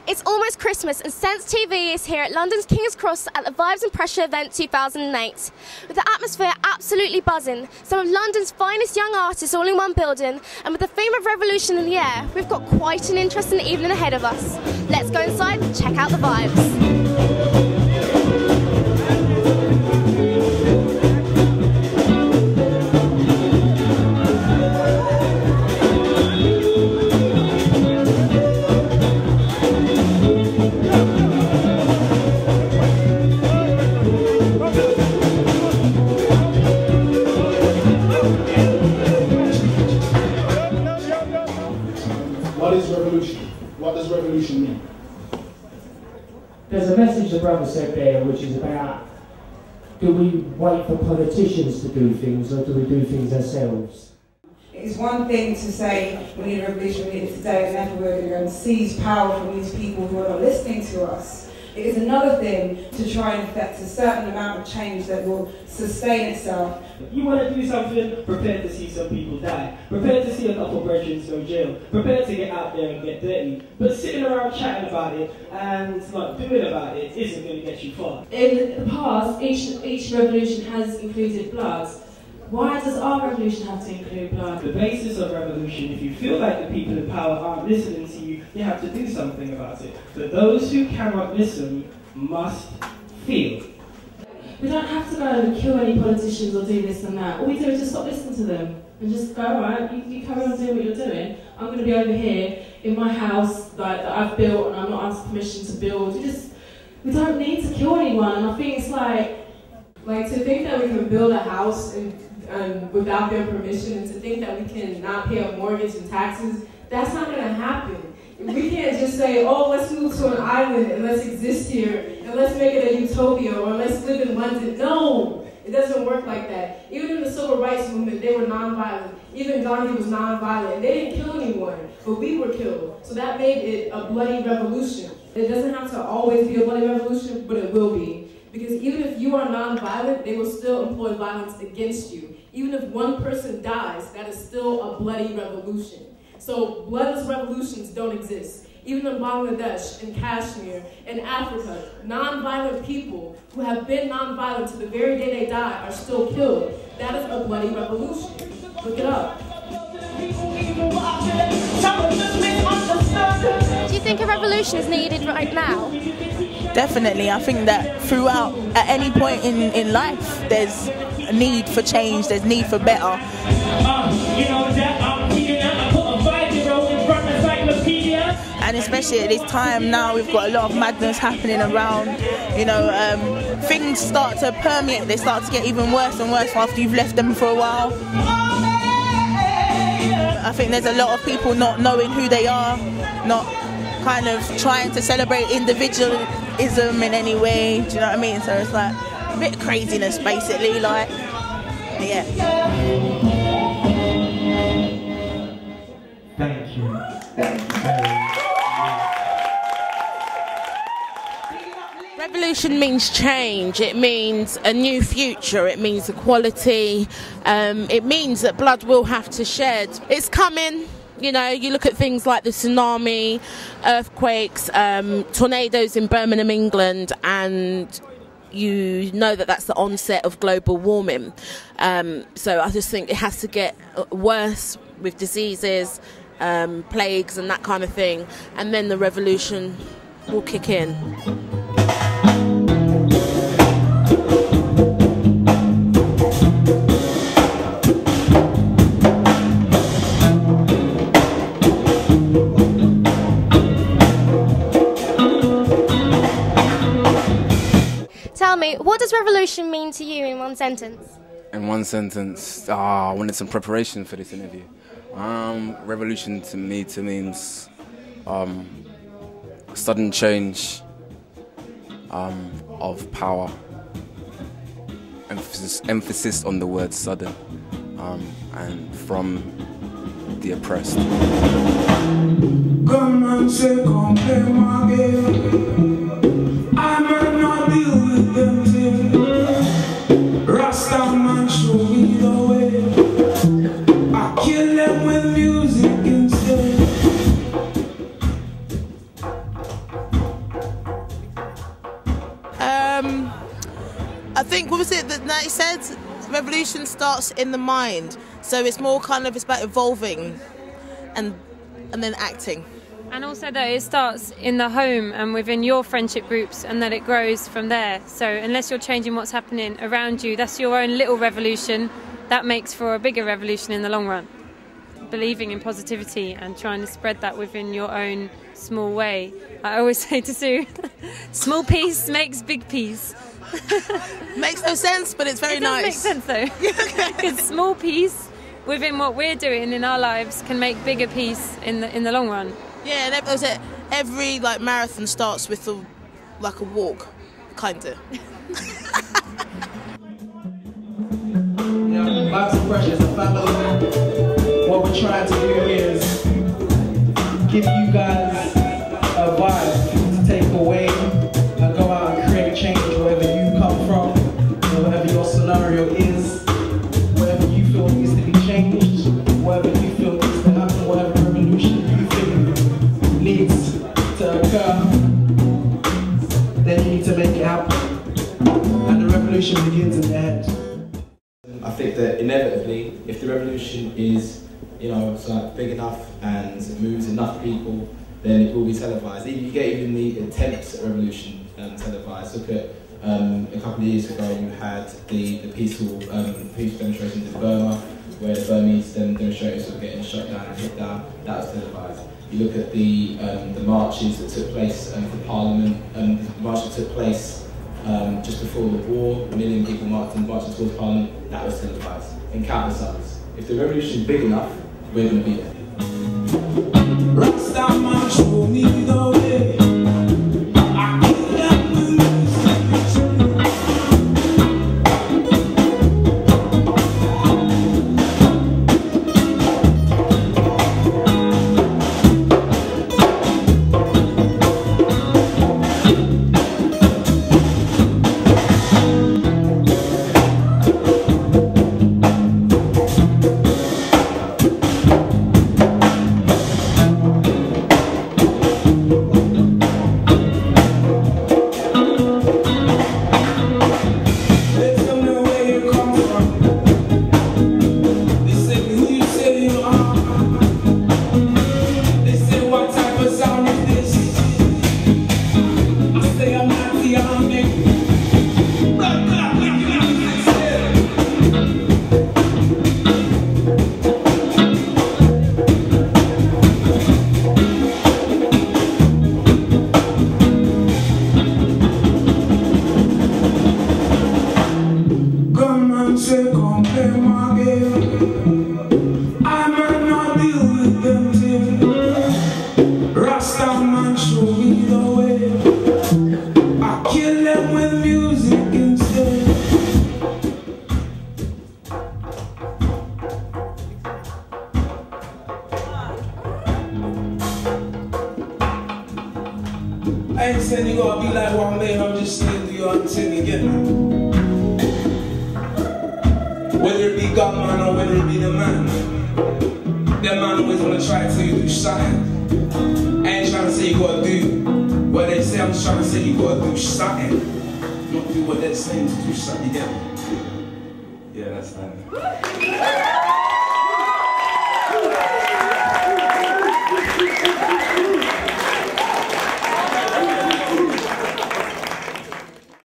It's almost Christmas and Sense TV is here at London's King's Cross at the Vibes and Pressure event 2008. With the atmosphere absolutely buzzing, some of London's finest young artists all in one building, and with the theme of revolution in the air, we've got quite an interesting evening ahead of us. Let's go inside and check out the vibes. What is revolution? What does revolution mean? There's a message the brother said there which is about, do we wait for politicians to do things or do we do things ourselves? It's one thing to say we need a revolution, we need it today, and therefore we're going to go and seize power from these people who are not listening to us. It is another thing to try and effect a certain amount of change that will sustain itself. You want to do something, prepare to see some people die. Prepare to see a couple brethren go jail. Prepare to get out there and get dirty. But sitting around chatting about it and not doing about it isn't going to get you far. In the past, each revolution has included blood. Why does our revolution have to include blood? The basis of revolution, if you feel like the people in power aren't listening to you, you have to do something about it. But those who cannot listen must feel. We don't have to go and kill any politicians or do this and that. All we do is just stop listening to them and just go, alright, you carry on doing what you're doing. I'm going to be over here in my house that I've built and I'm not asked permission to build. We don't need to kill anyone, and I think it's like to think that we can build a house and without their permission, and to think that we can not pay a mortgage and taxes, that's not going to happen. We can't just say, oh, let's move to an island and let's exist here and let's make it a utopia or let's live in London. No, it doesn't work like that. Even in the civil rights movement, they were nonviolent. Even Gandhi was nonviolent, and they didn't kill anyone, but we were killed. So that made it a bloody revolution. It doesn't have to always be a bloody revolution, but it will be. Because even if you are nonviolent, they will still employ violence against you. Even if one person dies, that is still a bloody revolution. So bloodless revolutions don't exist. Even in Bangladesh, in Kashmir, in Africa, nonviolent people who have been nonviolent to the very day they die are still killed. That is a bloody revolution. Look it up. Do you think a revolution is needed right now? Definitely. I think that throughout, at any point in life, there's a need for change, there's need for better. And especially at this time now, we've got a lot of madness happening around, things start to permeate, they start to get even worse and worse after you've left them for a while. I think there's a lot of people not knowing who they are, not kind of trying to celebrate individualism in any way, do you know what I mean? So it's like a bit of craziness basically, yeah. Thank you. Revolution means change, it means a new future, it means equality, it means that blood will have to shed. It's coming, you look at things like the tsunami, earthquakes, tornadoes in Birmingham, England, and you know that that's the onset of global warming. So I just think it has to get worse with diseases, plagues and that kind of thing, and then the revolution will kick in. Tell me, what does revolution mean to you in one sentence? In one sentence, I wanted some preparation for this interview. Revolution to me means sudden change of power. Emphasis on the word sudden, and from the oppressed. Come and say, come play my game. I might not deal with them things. Rasta man show me the way. I kill them with music instead. revolution starts in the mind. So it's more kind of, it's about evolving and then acting. And also that it starts in the home and within your friendship groups, and that it grows from there. So unless you're changing what's happening around you, that's your own little revolution. That makes for a bigger revolution in the long run. Believing in positivity and trying to spread that within your own small way. I always say to Sue, small peace makes big peace. Makes no sense, but it's very nice. It does make sense though. Because small peace within what we're doing in our lives can make bigger peace in the long run. Yeah, that was it. Every like marathon starts with a walk, kinda. Vibes and Pressure is a family. What we're trying to do is give you guys a vibe to take away and go out and create change wherever you come from, whatever your scenario is, whatever you feel needs to be changed, whatever you feel needs to happen, whatever revolution you think needs to occur, then you need to make it happen. And the revolution begins in your head. I think that inevitably, if the revolution is, big enough and moves enough people, then it will be televised. You get even the attempts at revolution televised. Look at a couple of years ago, you had the peaceful demonstrations in Burma, where the Burmese demonstrators were getting shot down and hit down. That was televised. You look at the marches that took place for Parliament, the march that took place just before the war, 1 million people marching towards Parliament, that was televised, and countless others. If the revolution is big enough, we're going to be there. Rastaman, show me the way. I kill them with music instead. I ain't saying you gotta be like one man, I'm just saying do your own thing again. Whether it be God man or whether it be the man, them man always wanna try to tell you do something. I ain't trying to say you gotta do what they say, I'm just trying to say you gotta do something. Not do what they're saying to do something again. Yeah, that's fine.